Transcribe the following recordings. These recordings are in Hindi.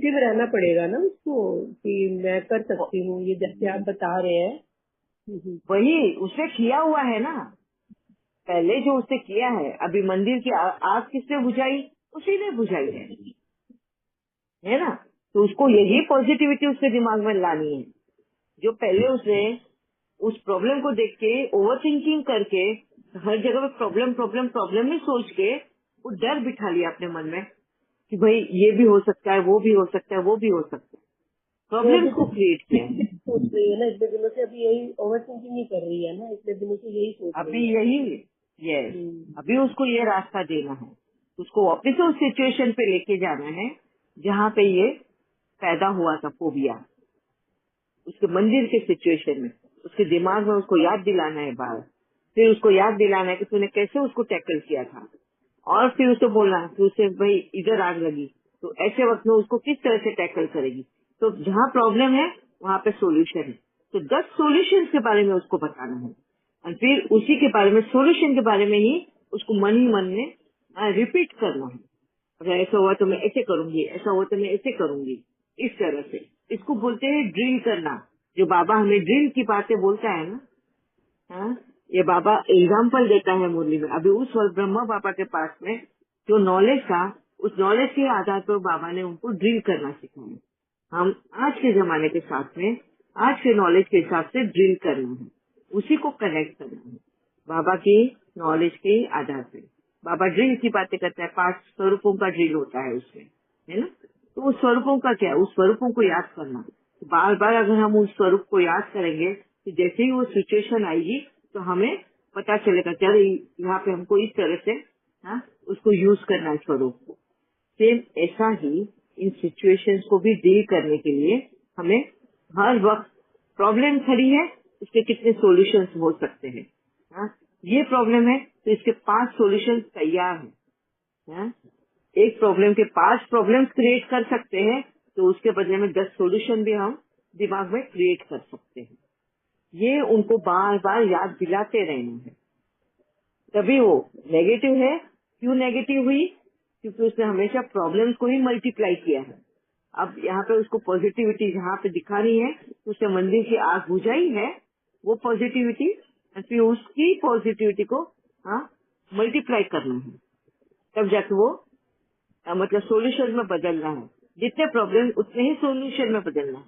पॉजिटिव रहना पड़ेगा ना उसको कि मैं कर सकती हूँ, ये जैसे आप बता रहे हैं। वही उसने किया हुआ है ना, पहले जो उसने किया है। अभी मंदिर की आग किसने बुझाई? उसी ने बुझाई है ना। तो उसको यही पॉजिटिविटी उसके दिमाग में लानी है। जो पहले उसने उस प्रॉब्लम को देख के ओवर थिंकिंग करके हर जगह पे प्रॉब्लम प्रॉब्लम प्रॉब्लम ही सोच के वो डर बिठा लिया अपने मन में कि भाई ये भी हो सकता है, वो भी हो सकता है, वो भी हो सकता है, वो प्रॉब्लम्स अभी को तो क्रिएट किया है। सोच रही है ना इतने दिनों से, अभी यही ओवर थिंकिंग ही कर रही है ना, इतने दिनों से यही सोच अभी रही है। यही, यस, अभी उसको ये रास्ता देना है। उसको वापस उस सिचुएशन पे लेके जाना है जहाँ पे ये पैदा हुआ था फोबिया, उसके मंदिर के सिचुएशन में। उसके दिमाग में उसको याद दिलाना है बार, फिर उसको याद दिलाना है कि तूने कैसे उसको टैकल किया था, और फिर उसको बोलना कि उसे भाई इधर आग लगी तो ऐसे वक्त में उसको किस तरह से टैकल करेगी। तो जहाँ प्रॉब्लम है वहाँ पे सॉल्यूशन है, तो 10 सॉल्यूशन के बारे में उसको बताना है, और फिर उसी के बारे में, सॉल्यूशन के बारे में ही उसको मन ही मन में रिपीट करना है। अगर ऐसा हुआ तो मैं ऐसे करूंगी, ऐसा हुआ तो मैं ऐसे करूंगी, इस तरह से। इसको बोलते हैं ड्रिल करना। जो बाबा हमें ड्रिल की बातें बोलता है ना, हाँ, ये बाबा एग्जाम्पल देता है मुरली में। अभी उस वक्त ब्रह्मा बाबा के पास में जो नॉलेज था, उस नॉलेज के आधार पर बाबा ने उनको ड्रिल करना सिखाया। हम आज के जमाने के साथ में, आज के नॉलेज के हिसाब से ड्रिल करना है, उसी को कनेक्ट करना है बाबा की नॉलेज के आधार पे। बाबा ड्रिल की बातें करता है, 5 स्वरूपों का ड्रिल होता है उसमें, है ना। तो उस स्वरूपों का क्या है? उस स्वरूपों को याद करना। बार बार अगर हम उस स्वरूप को याद करेंगे तो जैसे ही वो सिचुएशन आएगी तो हमें पता चलेगा चलो यहाँ पे हमको इस तरह से, हाँ, उसको यूज करना है स्वरूप को। सेम ऐसा ही इन सिचुएशंस को भी डील करने के लिए हमें हर वक्त प्रॉब्लम खड़ी है, इसके कितने सॉल्यूशंस हो सकते हैं, हाँ? ये प्रॉब्लम है तो इसके 5 सॉल्यूशंस तैयार हैं, हाँ? एक प्रॉब्लम के 5 प्रॉब्लम्स क्रिएट कर सकते हैं, तो उसके बदले में 10 सॉल्यूशन भी हम दिमाग में क्रिएट कर सकते हैं। ये उनको बार बार याद दिलाते रहना है, तभी वो नेगेटिव है। क्यों नेगेटिव हुई? क्योंकि उसने हमेशा प्रॉब्लम्स को ही मल्टीप्लाई किया है। अब यहाँ पे उसको पॉजिटिविटी जहाँ पे दिखा रही है, उसने मंदिर की आग बुझाई है, वो पॉजिटिविटी, और फिर उसकी पॉजिटिविटी को, हाँ, मल्टीप्लाई करना है, तब जाके वो मतलब सॉल्यूशन में बदलना है। जितने प्रॉब्लम उतने ही सॉल्यूशन में बदलना है,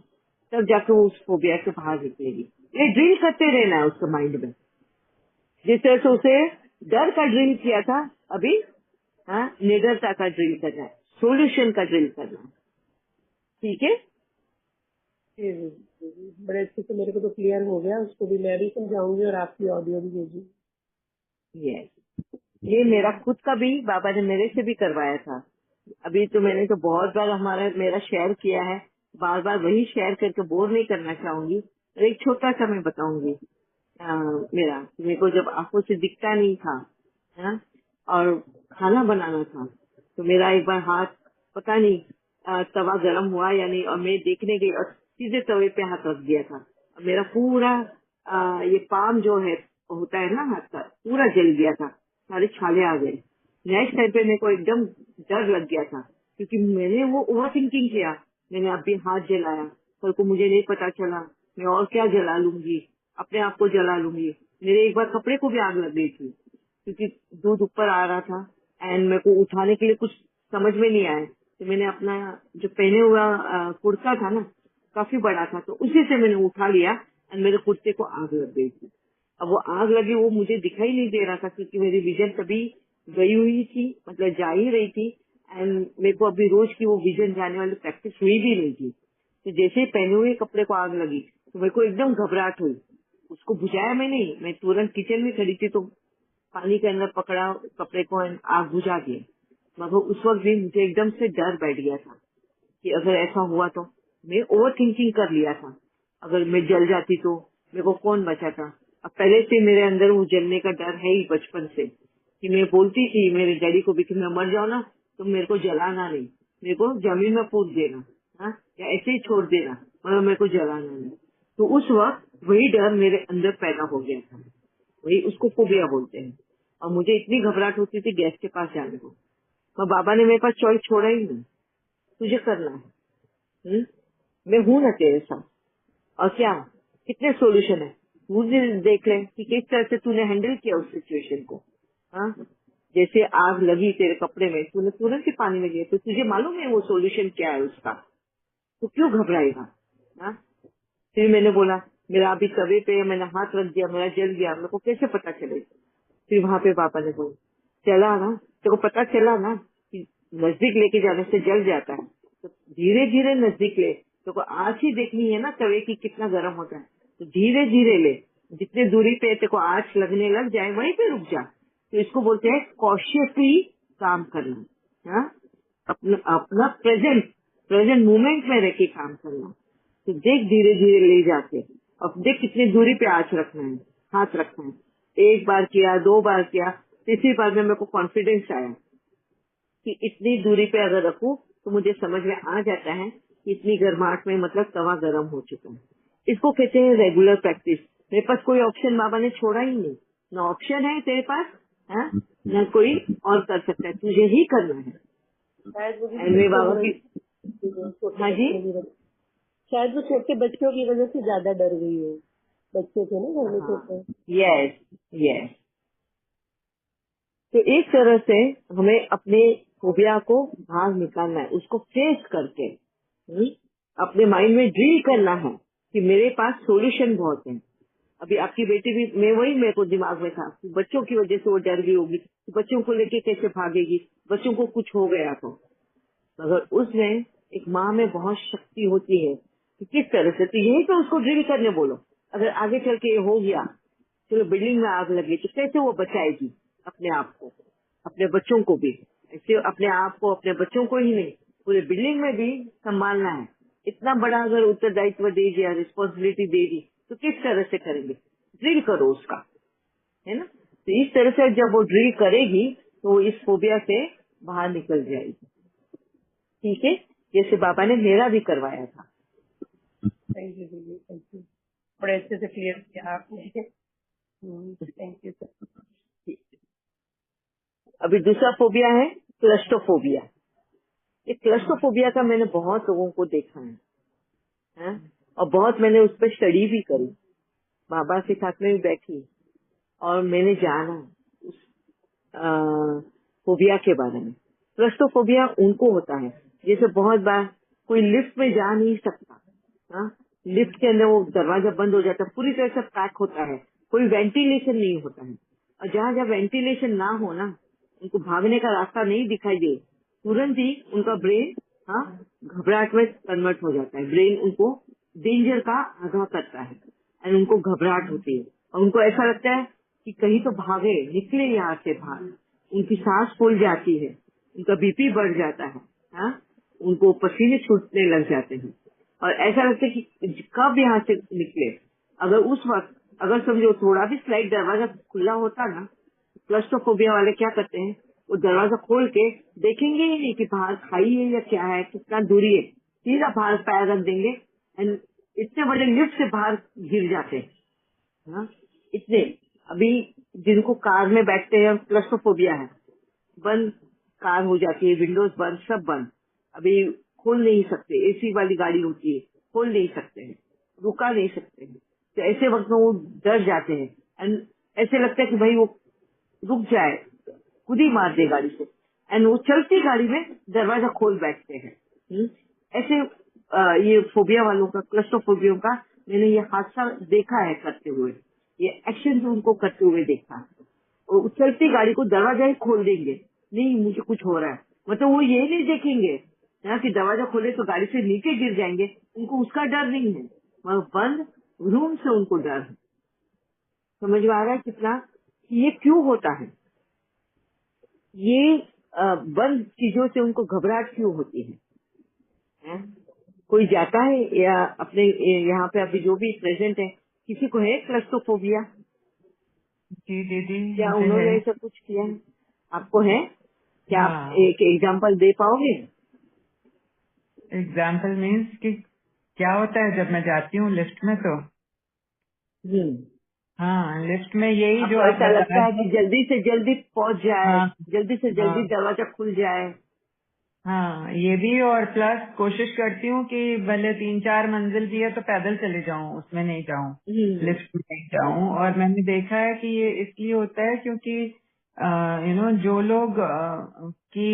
तब जाके वो उस फोबिया से बाहर निकलेगी। ये ड्रिल करते रहना है उसके माइंड में, जिस तरह से उसे डर का ड्रिल किया था, अभी, हाँ, निडरता का ड्रिल करना है, सॉल्यूशन का ड्रिल करना है। ठीक है। बड़े अच्छे से मेरे को तो क्लियर हो गया, उसको भी मैं भी समझाऊंगी और आपकी ऑडियो भी भेजूंगी। यस, ये मेरा खुद का भी बाबा ने मेरे से भी करवाया था। अभी तो मैंने तो बहुत बार मेरा शेयर किया है, बार बार वही शेयर करके बोर नहीं करना चाहूंगी। और एक छोटा सा मैं बताऊंगी। मेरे को जब आंखों से दिखता नहीं था, है, और खाना बनाना था, तो मेरा एक बार हाथ, पता नहीं तवा गर्म हुआ या नहीं, और मैं देखने गई और सीधे तवे पे हाथ रख दिया था। और मेरा पूरा ये पाम जो है होता है ना हाथ का, पूरा जल गया था, सारे छाले आ गए। नेक्स्ट टाइम पे मेरे को एकदम डर लग गया था, क्योंकि मैंने वो ओवर थिंकिंग किया। मैंने अभी हाथ जलाया, कल को मुझे नहीं पता चला, मैं और क्या जला लूंगी, अपने आप को जला लूंगी। मेरे एक बार कपड़े को भी आग लग गई थी, क्योंकि दूध ऊपर आ रहा था एंड मेरे को उठाने के लिए कुछ समझ में नहीं आया, तो मैंने अपना जो पहने हुआ कुर्ता था ना, काफी बड़ा था, तो उसी से मैंने उठा लिया एंड मेरे कुर्ते को आग लग गई थी। अब वो आग लगी, वो मुझे दिखाई नहीं दे रहा था, क्योंकि मेरी विजन तभी गई हुई थी, मतलब जा ही रही थी, एंड मेरे को अभी रोज की वो विजन जाने वाली प्रैक्टिस हुई भी नहीं थी। तो जैसे ही पहने हुए कपड़े को आग लगी तो मेरे को एकदम घबराहट हुई। उसको बुझाया मैं नहीं, मैं तुरंत किचन में खड़ी थी, तो पानी के अंदर पकड़ा कपड़े को and आग बुझा दिया। मगर उस वक्त भी मुझे एकदम से डर बैठ गया था कि अगर ऐसा हुआ तो, मैं ओवर थिंकिंग कर लिया था, अगर मैं जल जाती तो मेरे को कौन बचाता। अब पहले से मेरे अंदर वो जलने का डर है ही बचपन से, कि मैं बोलती थी मेरे डैडी को भी कि मैं मर जाऊँ ना तो मेरे को जलाना नहीं, मेरे को जमीन में कूद देना, हाँ, या ऐसे ही छोड़ देना, मगर मेरे को जलाना नहीं। तो उस वक्त वही डर मेरे अंदर पैदा हो गया था, वही उसको फोबिया बोलते हैं। और मुझे इतनी घबराहट होती थी गैस के पास जाने को, पर बाबा ने मेरे पास चॉइस छोड़ा ही नहीं, तुझे करना है, मैं हूं ना तेरे साथ। और क्या, कितने सॉल्यूशन है, मुझे देख ले कि किस तरह से तूने हैंडल किया उस सिचुएशन को। हाँ, जैसे आग लगी तेरे कपड़े में, तूने तुरंत ही पानी में दिया, तो तुझे मालूम है वो सॉल्यूशन क्या है उसका, तो क्यों घबराएगा। हाँ, फिर मैंने बोला मेरा अभी तवे पे मैंने हाथ रख दिया, मेरा जल गया, मेरे को कैसे पता चलेगा। फिर वहां पे पापा ने बोला चला ना, तेरे को पता चला ना कि नजदीक लेके जाने से जल जाता है, तो धीरे धीरे नजदीक ले, तेरे को आँच ही देखनी है ना तवे की कितना गर्म होता है, तो धीरे धीरे ले, जितने दूरी पे तेरे को आँच लगने लग जाए वहीं पे रुक जा। तो इसको बोलते हैं कॉशियसली काम करना। हाँ, अपना अपना प्रेजेंट प्रेजेंट मोमेंट में रह के काम करना। तो देख धीरे धीरे ले जाके, अब देख कितनी दूरी पे आँच रखना है, हाथ रखना है। एक बार किया, 2 बार किया, तीसरी बार में मेरे को कॉन्फिडेंस आया कि इतनी दूरी पे अगर रखूं तो मुझे समझ में आ जाता है कि इतनी गर्माहट में मतलब तवा गर्म हो चुका है। इसको कहते हैं रेगुलर प्रैक्टिस। मेरे पास कोई ऑप्शन बाबा ने छोड़ा ही नहीं, ना ऑप्शन है तेरे पास, हाँ, न कोई और कर सकता है, तुझे ही करना है। शायद वो भी एंड मेरे बाबा की, छोटे हाँ जी, बच्चों की वजह, शायद वो छोटे बच्चों की वजह से ज्यादा डर गई हो। बच्चे थे ना घर में हाँ, छोटे। Yes yes. तो एक तरह से हमें अपने फोबिया को बाहर निकालना है, उसको फेस करके। अपने माइंड में ड्रिल करना है कि मेरे पास सॉल्यूशन बहुत है। अभी आपकी बेटी भी, मैं वही मेरे को दिमाग में था कि बच्चों की वजह से वो डर गई होगी, तो बच्चों को लेके कैसे भागेगी, बच्चों को कुछ हो गया तो। मगर उसमें एक माँ में बहुत शक्ति होती है कि किस तरह से, तो यही तो उसको ड्रिल करने बोलो। अगर आगे चल के ये हो गया, चलो बिल्डिंग में आग लगी, तो कैसे वो बचाएगी अपने आप को, अपने बच्चों को भी। ऐसे अपने आप को, अपने बच्चों को ही नहीं, पूरे बिल्डिंग में भी संभालना है। इतना बड़ा अगर उत्तरदायित्व दे दिया, रिस्पॉन्सिबिलिटी दे दी, तो किस तरह से करेंगे। ड्रिल करो उसका, है ना। तो इस तरह से जब वो ड्रिल करेगी तो वो इस फोबिया से बाहर निकल जाएगी। ठीक है, जैसे बाबा ने मेरा भी करवाया था। थैंक यू दीदी, थैंक यू, बड़े अच्छे से क्लियर किया आपने। Thank you sir. अभी दूसरा फोबिया है क्लस्ट्रोफोबिया। ये क्लस्ट्रोफोबिया का मैंने बहुत लोगों को देखा है? और बहुत मैंने उस पर स्टडी भी करी, बाबा के साथ में भी बैठी और मैंने जाना उस फोबिया के बारे में। क्लस्ट्रोफोबिया उनको होता है जैसे बहुत बार कोई लिफ्ट में जा नहीं सकता। हाँ? लिफ्ट के अंदर वो दरवाजा बंद हो जाता है, पूरी तरह से पैक होता है, कोई वेंटिलेशन नहीं होता है। और जहाँ जहाँ वेंटिलेशन ना हो ना, उनको भागने का रास्ता नहीं दिखाई दे, तुरंत ही उनका ब्रेन, हाँ, घबराहट में कन्वर्ट हो जाता है। ब्रेन उनको डेंजर का आगाह करता है और उनको घबराहट होती है और उनको ऐसा लगता है कि कहीं तो भागे, निकले यहाँ से बाहर। उनकी सांस फूल जाती है, उनका बीपी बढ़ जाता है, हाँ, उनको पसीने छूटने लग जाते हैं और ऐसा लगता है कि कब यहाँ से निकले। अगर उस वक्त, अगर समझो थोड़ा भी स्लाइड दरवाजा खुला होता ना, क्लस्ट्रोफोबिया वाले क्या करते हैं, वो दरवाजा खोल के देखेंगे ही नहीं कि बाहर खाई है या क्या है, कितना दूरी है, सीधा बाहर पैर रख देंगे एंड इतने बड़े लिफ्ट से बाहर गिर जाते हैं। हाँ? इतने, अभी जिनको कार में बैठते हैं क्लस्ट्रोफोबिया है, बंद कार हो जाती है, विंडोज बंद, सब बंद, अभी खोल नहीं सकते, एसी वाली गाड़ी होती है, खोल नहीं सकते हैं, रुका नहीं सकते हैं। तो ऐसे वक्त में वो डर जाते हैं एंड ऐसे लगता है कि भाई वो रुक जाए, खुद ही मार दे गाड़ी से, एंड वो चलती गाड़ी में दरवाजा खोल बैठते हैं। ऐसे ये फोबिया वालों का, क्लस्ट्रोफोबिया का मैंने ये हादसा देखा है करते हुए, ये एक्शन उनको करते हुए देखा है। और चलती गाड़ी को दरवाजा ही खोल देंगे, नहीं मुझे कुछ हो रहा है, मतलब वो ये नहीं देखेंगे यहाँ कि दरवाजा खोले तो गाड़ी से नीचे गिर जाएंगे, उनको उसका डर नहीं है, मगर बंद रूम से उनको डर है। समझ में आ रहा है कितना कि ये क्यों होता है, ये बंद चीजों से उनको घबराहट क्यों होती है? कोई जाता है या अपने यहाँ पे अभी जो भी प्रेजेंट है, किसी को है क्लस्ट्रोफोबिया? जी दीदी, क्या मुझे है। उन्होंने ऐसा कुछ किया है? आपको है क्या? आप हाँ, एक एग्जांपल दे पाओगे? एग्जाम्पल मीन्स कि क्या होता है जब मैं जाती हूँ लिफ्ट में तो, हम्म, हाँ, लिफ्ट में यही जो आपको आप ऐसा बता लगता रहे है कि हैं। जल्दी से जल्दी पहुंच जाए, हाँ जल्दी से हाँ जल्दी दरवाजा खुल जाए, हाँ, ये भी, और प्लस कोशिश करती हूँ कि भले 3-4 मंजिल भी है तो पैदल चले जाऊं, उसमें नहीं जाऊं, लिफ्ट में नहीं जाऊं। और मैंने देखा है कि ये इसलिए होता है क्योंकि जो लोग की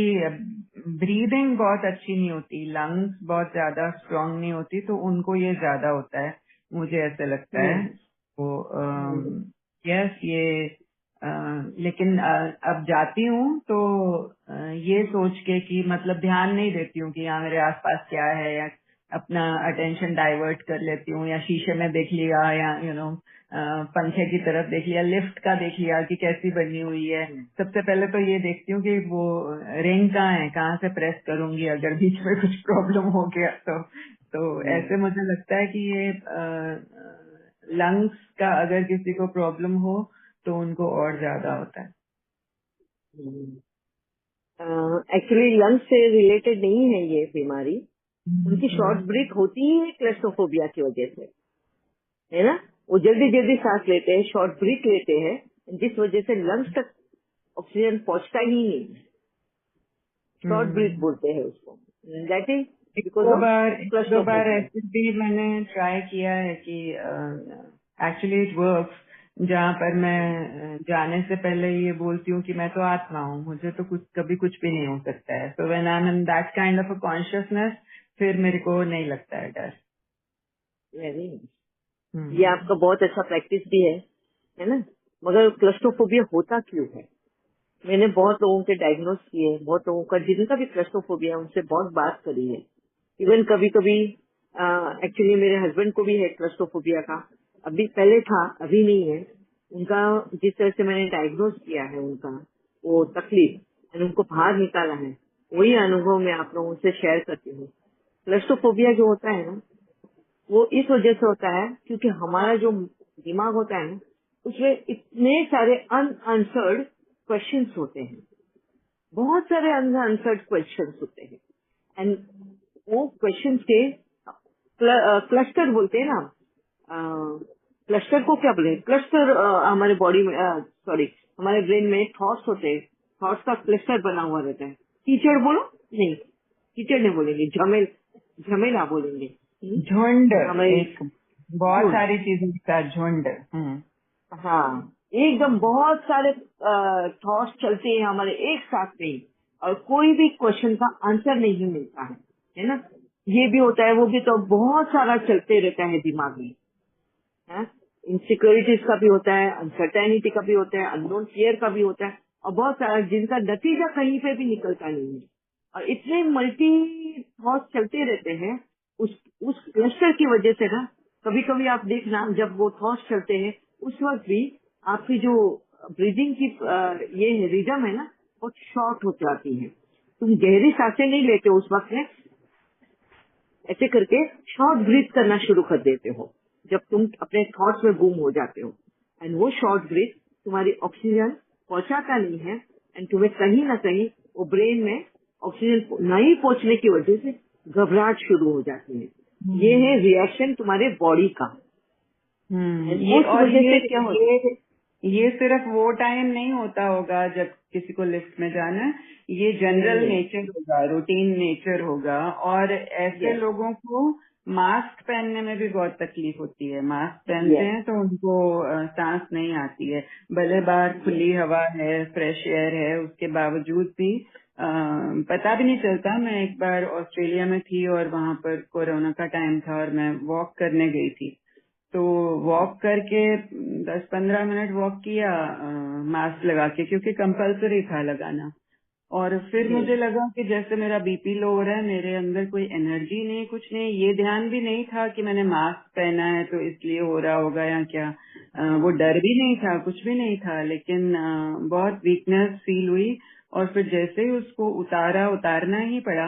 ब्रीदिंग बहुत अच्छी नहीं होती, लंग्स बहुत ज्यादा स्ट्रांग नहीं होती, तो उनको ये ज्यादा होता है, मुझे ऐसा लगता है। तो यस, ये लेकिन अब जाती हूँ तो ये सोच के कि मतलब ध्यान नहीं देती हूँ कि यहाँ मेरे आसपास क्या है, या अपना अटेंशन डाइवर्ट कर लेती हूँ, या शीशे में देख लिया, या पंखे की तरफ देख लिया, लिफ्ट का देख लिया कि कैसी बनी हुई है। सबसे पहले तो ये देखती हूँ कि वो रिंग कहाँ है, कहाँ से प्रेस करूंगी अगर बीच में कुछ प्रॉब्लम हो गया तो ऐसे मुझे लगता है कि ये लंग्स का अगर किसी को प्रॉब्लम हो तो उनको और ज्यादा होता है। एक्चुअली लंग्स से रिलेटेड नहीं है ये बीमारी, उनकी शॉर्ट ब्रीथ होती ही है क्लस्ट्रोफोबिया की वजह से, है ना। वो जल्दी जल्दी सांस लेते हैं, शॉर्ट ब्रीथ लेते हैं, जिस वजह से लंग्स तक ऑक्सीजन पहुंचता ही नहीं। शॉर्ट ब्रीथ बोलते हैं उसको। दैट इज बिकॉज ऑफ एक दो बार क्लस्ट्रोफोबिया। ऐसे भी मैंने ट्राई किया है कि एक्चुअली इट वर्क्स, जहाँ पर मैं जाने से पहले ये बोलती हूँ कि मैं तो आत्मा हूँ, मुझे तो कभी कुछ भी नहीं हो सकता है। So when I am in that kind of a consciousness, फिर मेरे को नहीं लगता है डर। Very nice. ये आपका बहुत अच्छा प्रैक्टिस भी है ना। मगर क्लस्ट्रोफोबिया होता क्यों है? मैंने बहुत लोगों के डायग्नोस किए, बहुत लोगों का जिनका भी क्लस्ट्रोफोबिया है उनसे बहुत बात करी है। इवन कभी कभी एक्चुअली मेरे हस्बैंड को भी है क्लस्ट्रोफोबिया का, अभी पहले था अभी नहीं है। उनका जिस तरह से मैंने डायग्नोस किया है उनका वो तकलीफ उनको बाहर निकाला है, वही अनुभव मैं आप लोगों से शेयर करती हूँ। क्लस्ट्रोफोबिया जो होता है ना, वो इस वजह से होता है क्योंकि हमारा जो दिमाग होता है ना, उसमें इतने सारे अनआंसर्ड क्वेश्चंस होते हैं, बहुत सारे अनआंसर्ड क्वेश्चंस होते हैं। एंड वो क्वेश्चंस के क्लस्टर बोलते हैं ना। क्लस्टर को क्या बोले? क्लस्टर हमारे बॉडी में, सॉरी, हमारे ब्रेन में थॉट्स होते हैं, थॉट्स का क्लस्टर बना हुआ रहता है। कीचड़ बोलो, नहीं कीचड़ नहीं बोलेंगे, झमेला बोलेंगे। झुंड, हमारे एक बहुत झुंड, सारी चीजों के साथ झुंड। हाँ, एकदम बहुत सारे थॉट्स चलते हैं हमारे एक साथ में, और कोई भी क्वेश्चन का आंसर नहीं मिलता है ना। ये भी होता है, वो भी तो बहुत सारा चलते रहता है दिमाग में, है। इनसिक्योरिटीज का भी होता है, अनसर्टेनिटी का भी होता है, अननोन फियर का भी होता है, और बहुत सारा जिनका नतीजा कहीं पे भी निकलता नहीं है। और इतने मल्टी थॉट्स चलते रहते हैं उस क्लस्टर की वजह से ना। कभी कभी आप देखना, जब वो थॉट्स चलते हैं उस वक्त भी आपकी जो ब्रीदिंग की ये है रिदम है ना, वो शॉर्ट हो जाती है। तुम गहरी सांसें नहीं लेते उस वक्त में, ऐसे करके शॉर्ट ब्रीथ करना शुरू कर देते हो जब तुम अपने थॉट्स में गुम हो जाते हो। एंड वो शॉर्ट ब्रीथ तुम्हारी ऑक्सीजन पहुंचाता नहीं है, एंड तुम्हें कहीं ना कहीं वो ब्रेन में ऑक्सीजन नहीं पहुंचने की वजह से घबराहट शुरू हो जाती है। ये है रिएक्शन तुम्हारे बॉडी का। एंड ये उस और वजह से क्या होता ये सिर्फ वो टाइम नहीं होता होगा जब किसी को लिफ्ट में जाना है, ये जनरल है? नेचर होगा, रूटीन नेचर होगा। और ऐसे यस, लोगों को मास्क पहनने में भी बहुत तकलीफ होती है। मास्क पहनते यस, हैं तो उनको सांस नहीं आती है, भले बाहर खुली हवा है, फ्रेश एयर है, उसके बावजूद भी पता भी नहीं चलता। मैं एक बार ऑस्ट्रेलिया में थी और वहां पर कोरोना का टाइम था और मैं वॉक करने गई थी। तो वॉक करके 10-15 मिनट वॉक किया मास्क लगा के, क्योंकि कंपलसरी था लगाना। और फिर मुझे लगा कि जैसे मेरा बीपी लो हो रहा है, मेरे अंदर कोई एनर्जी नहीं, कुछ नहीं। ये ध्यान भी नहीं था कि मैंने मास्क पहना है तो इसलिए हो रहा होगा या क्या। वो डर भी नहीं था, कुछ भी नहीं था, लेकिन बहुत वीकनेस फील हुई। और फिर जैसे ही उसको उतारना ही पड़ा,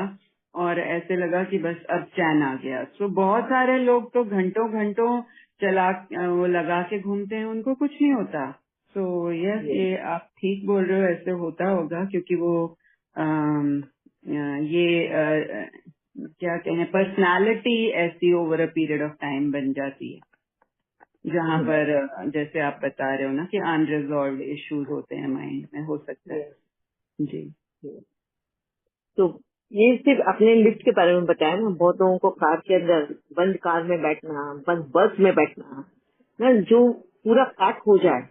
और ऐसे लगा कि बस अब चैन आ गया। सो बहुत सारे लोग तो घंटों घंटों वो लगा के घूमते हैं, उनको कुछ नहीं होता। सो यस, ये आप ठीक बोल रहे हो, ऐसे होता होगा क्योंकि वो क्या कहें, पर्सनालिटी ऐसी over a period of time बन जाती है, जहाँ पर जैसे आप बता रहे हो ना कि अनरिजॉल्व इश्यूज होते हैं माइंड में, हो सकता है। जी। तो ये सिर्फ अपने लिफ्ट के बारे में बताया ना, बहुत लोगों को कार के अंदर बंद कार में बैठना, बंद बस में बैठना ना, जो पूरा पैक हो जाए,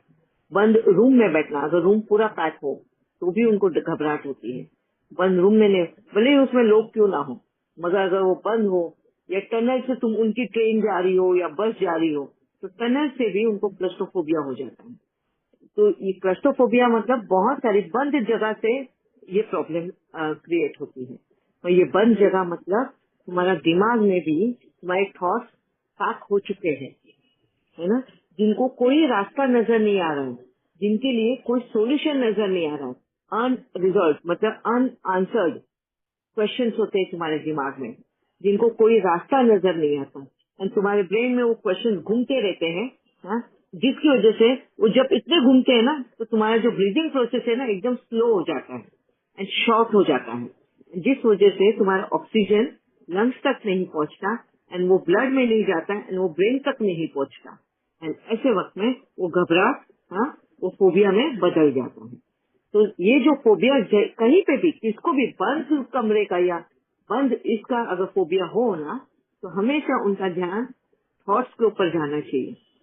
बंद रूम में बैठना, अगर रूम पूरा पैक हो तो भी उनको घबराहट होती है। बंद रूम में नहीं, भले ही उसमें लोग क्यों ना हो, मगर अगर वो बंद हो, या टनल से तुम उनकी ट्रेन जा रही हो या बस जा रही हो, तो टनल से भी उनको क्लस्ट्रोफोबिया हो जाता है। तो ये क्लस्ट्रोफोबिया मतलब बहुत सारी बंद जगह से ये प्रॉब्लम क्रिएट होती है। और ये बंद जगह मतलब तुम्हारा दिमाग में भी तुम्हारे थॉट्स पैक हो चुके हैं, है ना, जिनको कोई रास्ता नजर नहीं आ रहा है, जिनके लिए कोई सॉल्यूशन नजर नहीं आ रहा है, अनरिजॉल्व मतलब अनआंसर्ड क्वेश्चंस होते हैं तुम्हारे दिमाग में, जिनको कोई रास्ता नजर नहीं आता, एंड तुम्हारे ब्रेन में वो क्वेश्चन घूमते रहते हैं, हाँ, जिसकी वजह से वो जब इतने घूमते हैं ना, तो तुम्हारा जो ब्रीदिंग प्रोसेस है ना एकदम स्लो हो जाता है एंड शॉर्ट हो जाता है, जिस वजह से तुम्हारा ऑक्सीजन लंग्स तक नहीं पहुंचता, एंड वो ब्लड में नहीं जाता, एंड वो ब्रेन तक नहीं पहुंचता, एंड ऐसे वक्त में वो घबराहट, हाँ, वो फोबिया में बदल जाता है। तो ये जो फोबिया कहीं पे भी किसको भी बंद कमरे का या बंद इसका अगर फोबिया हो ना, तो हमेशा उनका ध्यान थॉट्स के ऊपर जाना चाहिए।